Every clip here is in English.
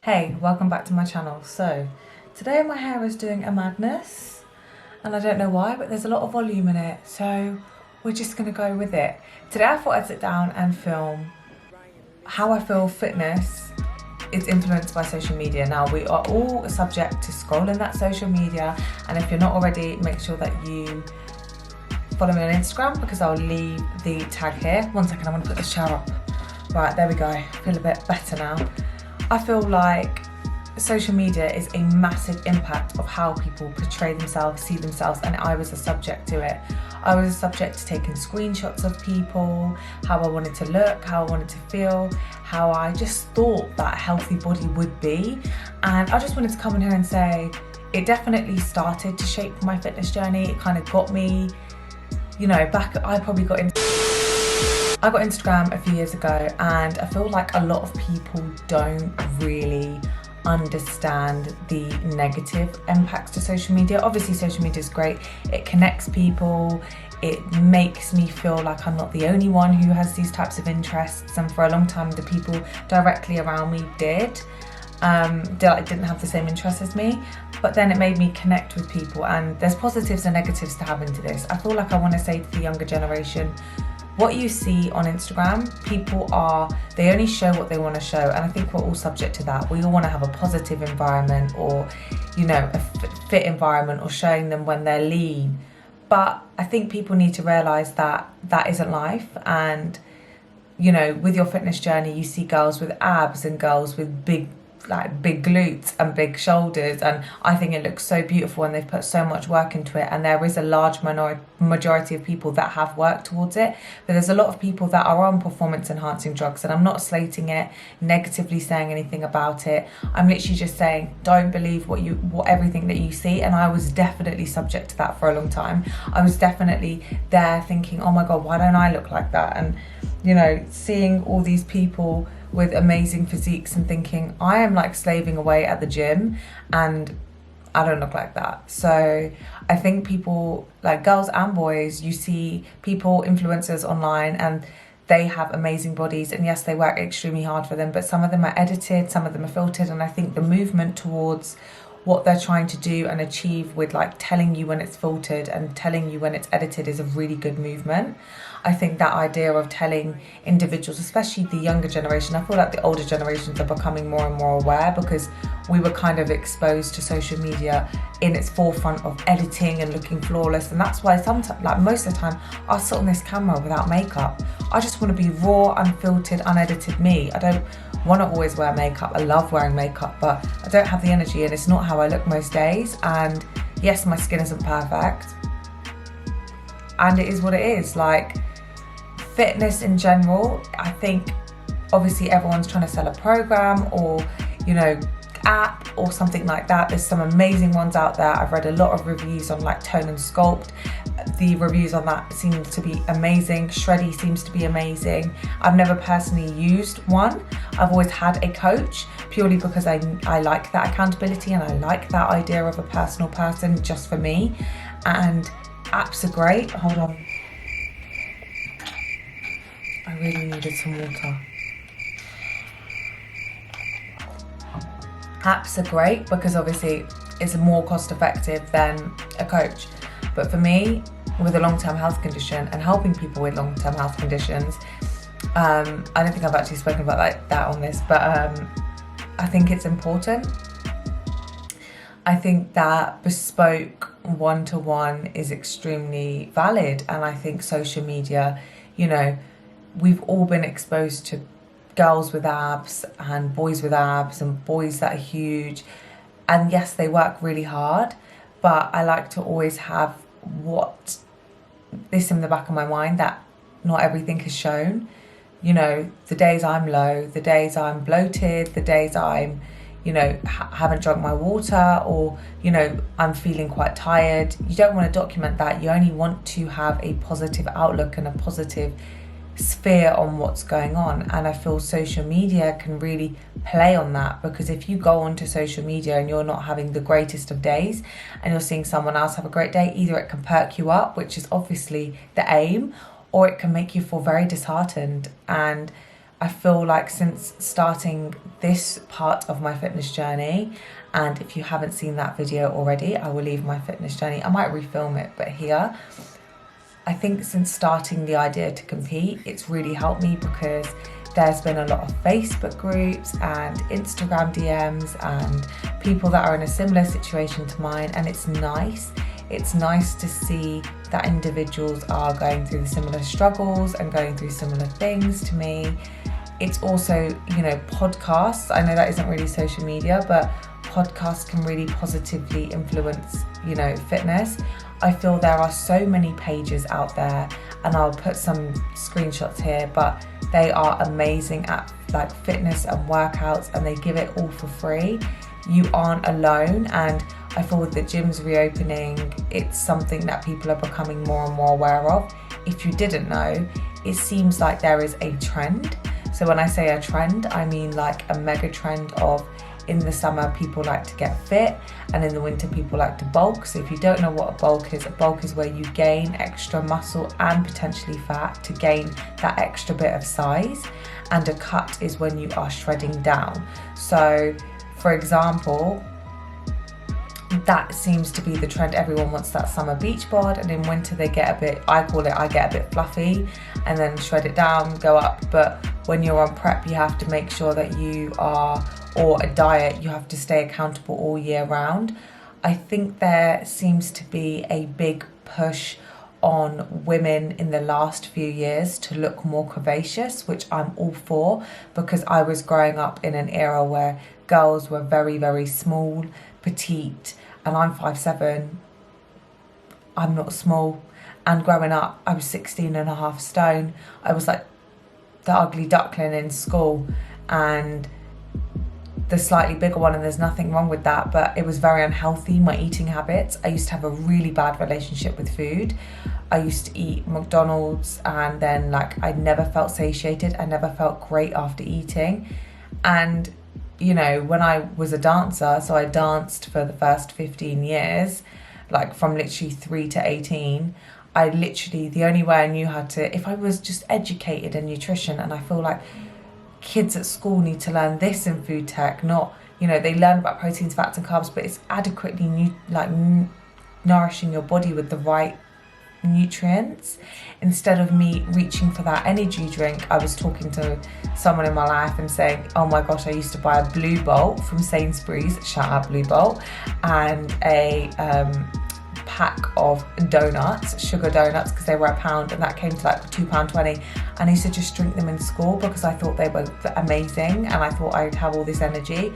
Hey, welcome back to my channel. So today my hair is doing a madness and I don't know why, but there's a lot of volume in it, so we're just gonna go with it. Today I thought I'd sit down and film how I feel fitness is influenced by social media. Now, we are all subject to scrolling that social media, and if you're not already, make sure that you follow me on Instagram because I'll leave the tag here. 1 second, I'm gonna put this chair up. Right, there we go. I feel a bit better now. I feel like social media is a massive impact of how people portray themselves, see themselves, and I was a subject to it. I was a subject to taking screenshots of people, how I wanted to look, how I wanted to feel, how I just thought that a healthy body would be. And I just wanted to come in here and say, it definitely started to shape my fitness journey. It kind of got me, you know, back, I got Instagram a few years ago, and I feel like a lot of people don't really understand the negative impacts to social media. Obviously social media is great, it connects people, it makes me feel like I'm not the only one who has these types of interests, and for a long time the people directly around me didn't have the same interests as me, but then it made me connect with people, and there's positives and negatives to having to this. I feel like I want to say to the younger generation, what you see on Instagram, they only show what they want to show, and I think we're all subject to that. We all want to have a positive environment, or, you know, a fit environment, or showing them when they're lean. But I think people need to realise that that isn't life, and, you know, with your fitness journey, you see girls with abs and girls with big glutes and big shoulders, and I think it looks so beautiful and they've put so much work into it, and there is a large majority of people that have worked towards it, but there's a lot of people that are on performance enhancing drugs, and I'm not slating it, negatively saying anything about it. I'm literally just saying, don't believe everything that you see. And I was definitely subject to that for a long time. I was definitely there thinking, oh my god, why don't I look like that? And, you know, seeing all these people with amazing physiques and thinking, I am like slaving away at the gym and I don't look like that. So I think people, like girls and boys, you see people, influencers online, and they have amazing bodies, and yes, they work extremely hard for them, but some of them are edited, some of them are filtered, and I think the movement towards what they're trying to do and achieve with like telling you when it's filtered and telling you when it's edited is a really good movement. I think that idea of telling individuals, especially the younger generation, I feel like the older generations are becoming more and more aware, because we were kind of exposed to social media in its forefront of editing and looking flawless, and that's why sometimes, like most of the time, I'll sit on this camera without makeup. I just want to be raw, unfiltered, unedited me. I don't want to always wear makeup. I love wearing makeup, but I don't have the energy, and it's not how I look most days. And yes, my skin isn't perfect, and it is what it is. Like, fitness in general, I think obviously everyone's trying to sell a program or, you know, app or something like that. There's some amazing ones out there. I've read a lot of reviews on like Tone and Sculpt. The reviews on that seem to be amazing. Shreddy seems to be amazing. I've never personally used one. I've always had a coach, purely because I like that accountability, and I like that idea of a personal person just for me. And apps are great. Hold on, I really needed some water. Apps are great because obviously it's more cost effective than a coach. But for me, with a long-term health condition and helping people with long-term health conditions, I don't think I've actually spoken about that on this, but I think it's important. I think that bespoke one-to-one is extremely valid, and I think social media, you know, we've all been exposed to girls with abs and boys with abs and boys that are huge, and yes, they work really hard, but I like to always have this in the back of my mind, that not everything is shown. You know, the days I'm low, the days I'm bloated, the days I'm, you know, haven't drunk my water, or, you know, I'm feeling quite tired. You don't want to document that. You only want to have a positive outlook and a positive sphere on what's going on. And I feel social media can really play on that, because if you go onto social media and you're not having the greatest of days and you're seeing someone else have a great day, either it can perk you up, which is obviously the aim, or it can make you feel very disheartened. And I feel like since starting this part of my fitness journey, and if you haven't seen that video already, I will leave my fitness journey. I might refilm it, but here, I think since starting the idea to compete, it's really helped me, because there's been a lot of Facebook groups and Instagram DMs and people that are in a similar situation to mine, and it's nice. It's nice to see that individuals are going through the similar struggles and going through similar things to me. It's also, podcasts. I know that isn't really social media, but podcasts can really positively influence, fitness. I feel there are so many pages out there, and I'll put some screenshots here, but they are amazing at like fitness and workouts, and they give it all for free. You aren't alone, and I feel with the gyms reopening, it's something that people are becoming more and more aware of. If you didn't know, it seems like there is a trend. So when I say a trend, I mean like a mega trend of, in the summer people like to get fit, and in the winter people like to bulk. So if you don't know what a bulk is where you gain extra muscle and potentially fat to gain that extra bit of size, and a cut is when you are shredding down. So for example, that seems to be the trend. Everyone wants that summer beach bod, and in winter they get I get a bit fluffy and then shred it down, go up. But when you're on prep, you have to make sure that or a diet, you have to stay accountable all year round. I think there seems to be a big push on women in the last few years to look more curvaceous, which I'm all for, because I was growing up in an era where girls were very, very small, petite, and I'm 5'7". I'm not small. And growing up, I was 16.5 stone. I was like the ugly duckling in school, and the slightly bigger one, and there's nothing wrong with that, but it was very unhealthy, my eating habits. I used to have a really bad relationship with food. I used to eat McDonald's, and then I never felt satiated. I never felt great after eating. And when I was a dancer, so I danced for the first 15 years, from literally 3 to 18, the only way I knew how to, if I was just educated in nutrition, and I feel like kids at school need to learn this in food tech, not, they learn about proteins, fats and carbs, but it's adequately nourishing your body with the right nutrients. Instead of me reaching for that energy drink, I was talking to someone in my life and saying, oh my gosh, I used to buy a Blue Bolt from Sainsbury's, shout out Blue Bolt, and a pack of donuts, sugar donuts, because they were £1, and that came to £2.20, and I used to just drink them in school because I thought they were amazing and I thought I'd have all this energy.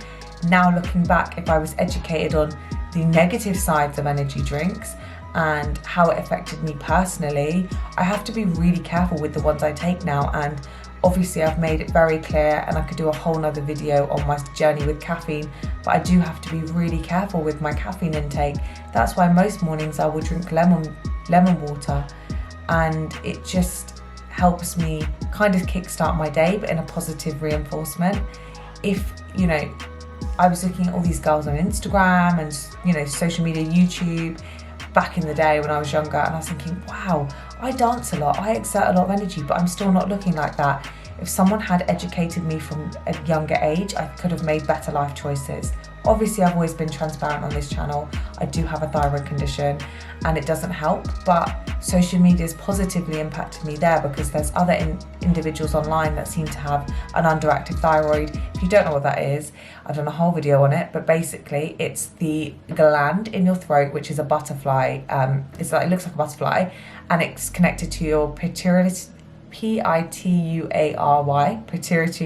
Now looking back, if I was educated on the negative sides of energy drinks and how it affected me personally, I have to be really careful with the ones I take now. And obviously I've made it very clear, and I could do a whole nother video on my journey with caffeine, but I do have to be really careful with my caffeine intake. That's why most mornings I will drink lemon water, and it just helps me kind of kickstart my day, but in a positive reinforcement. If, I was looking at all these girls on Instagram and, social media, YouTube, back in the day when I was younger, and I was thinking, wow, I dance a lot, I exert a lot of energy, but I'm still not looking like that. If someone had educated me from a younger age, I could have made better life choices. Obviously, I've always been transparent on this channel. I do have a thyroid condition and it doesn't help, but social media has positively impacted me there, because there's other individuals online that seem to have an underactive thyroid. If you don't know what that is, I've done a whole video on it, but basically it's the gland in your throat, which is a butterfly. It looks like a butterfly, and it's connected to your pituitary pituitary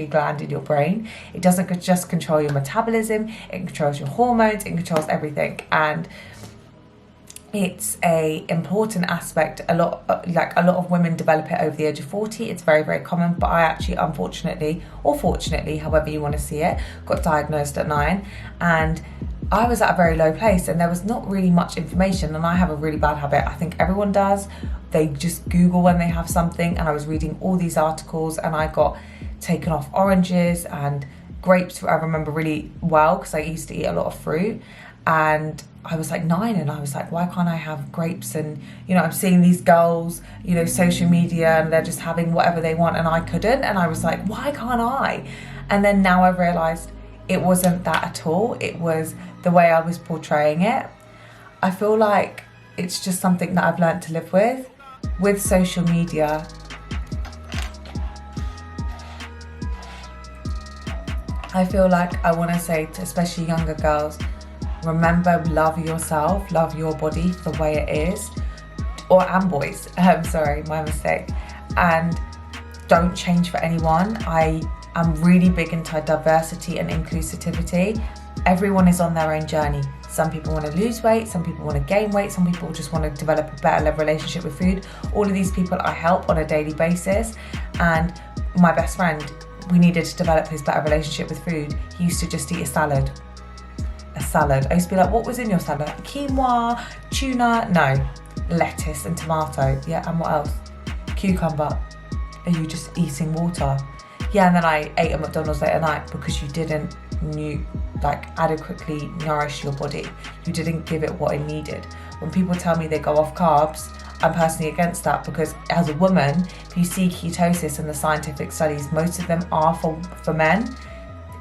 gland in your brain. It doesn't just control your metabolism, it controls your hormones, it controls everything, and it's a important aspect. A lot of women develop it over the age of 40. It's very, very common, but I actually, unfortunately, or fortunately, however you want to see it, got diagnosed at 9, and I was at a very low place and there was not really much information, and I have a really bad habit. I think everyone does. They just Google when they have something, and I was reading all these articles and I got taken off oranges and grapes. I remember really well because I used to eat a lot of fruit, and I was like 9 and I was like, why can't I have grapes? And you know, I'm seeing these girls, you know, social media, and they're just having whatever they want and I couldn't, and I was like, why can't I? And then now I've realized it wasn't that at all. It was the way I was portraying it. I feel like it's just something that I've learned to live with social media. I feel like I want to say to especially younger girls, remember, love yourself, love your body for the way it is, and boys, sorry, my mistake, and don't change for anyone. I'm really big into diversity and inclusivity. Everyone is on their own journey. Some people want to lose weight, some people want to gain weight, some people just want to develop a better relationship with food. All of these people I help on a daily basis, and my best friend, we needed to develop his better relationship with food. He used to just eat a salad. I used to be like, what was in your salad? Quinoa, tuna, no, lettuce and tomato. Yeah, and what else? Cucumber. Are you just eating water? Yeah, and then I ate at McDonald's late at night because you didn't adequately nourish your body. You didn't give it what it needed. When people tell me they go off carbs, I'm personally against that, because as a woman, if you see ketosis in the scientific studies, most of them are for men.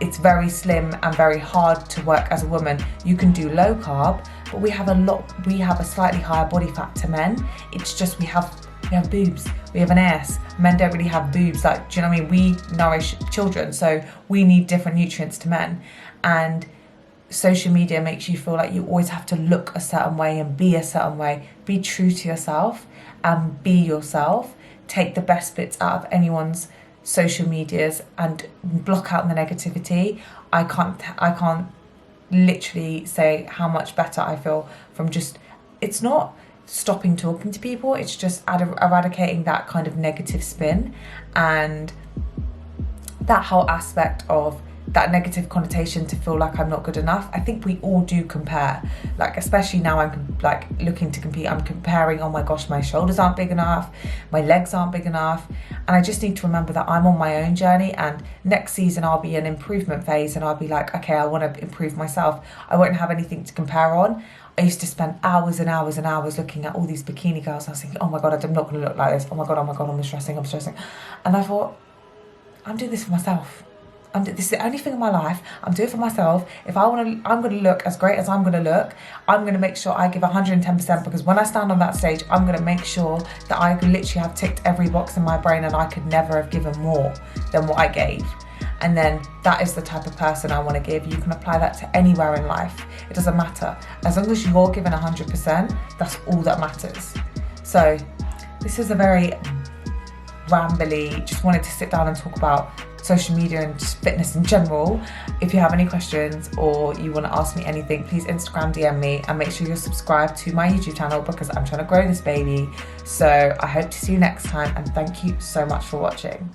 It's very slim and very hard to work as a woman. You can do low carb, but we have a slightly higher body fat to men. It's just we have boobs, we have an ass. Men don't really have boobs. Like, do you know what I mean? We nourish children, so we need different nutrients to men. And social media makes you feel like you always have to look a certain way and be a certain way. Be true to yourself and be yourself. Take the best bits out of anyone's social medias and block out the negativity. I can't literally say how much better I feel from just, it's not stopping talking to people, it's just eradicating that kind of negative spin and that whole aspect of that negative connotation to feel like I'm not good enough. I think we all do compare, like especially now I'm like looking to compete, I'm comparing, oh my gosh, my shoulders aren't big enough, my legs aren't big enough, and I just need to remember that I'm on my own journey, and next season I'll be in improvement phase and I'll be like, okay, I want to improve myself. I won't have anything to compare on. I used to spend hours and hours and hours looking at all these bikini girls. I was thinking, oh my God, I'm not going to look like this. Oh my God, I'm stressing. And I thought, I'm doing this for myself. This is the only thing in my life. I'm doing it for myself. If I want to, I'm going to look as great as I'm going to look. I'm going to make sure I give 110%, because when I stand on that stage, I'm going to make sure that I literally have ticked every box in my brain, and I could never have given more than what I gave. And then that is the type of person I want to give. You can apply that to anywhere in life. It doesn't matter. As long as you're given 100%, that's all that matters. So this is a very rambly, just wanted to sit down and talk about social media and just fitness in general. If you have any questions or you want to ask me anything, please Instagram DM me, and make sure you're subscribed to my YouTube channel, because I'm trying to grow this baby. So I hope to see you next time, and thank you so much for watching.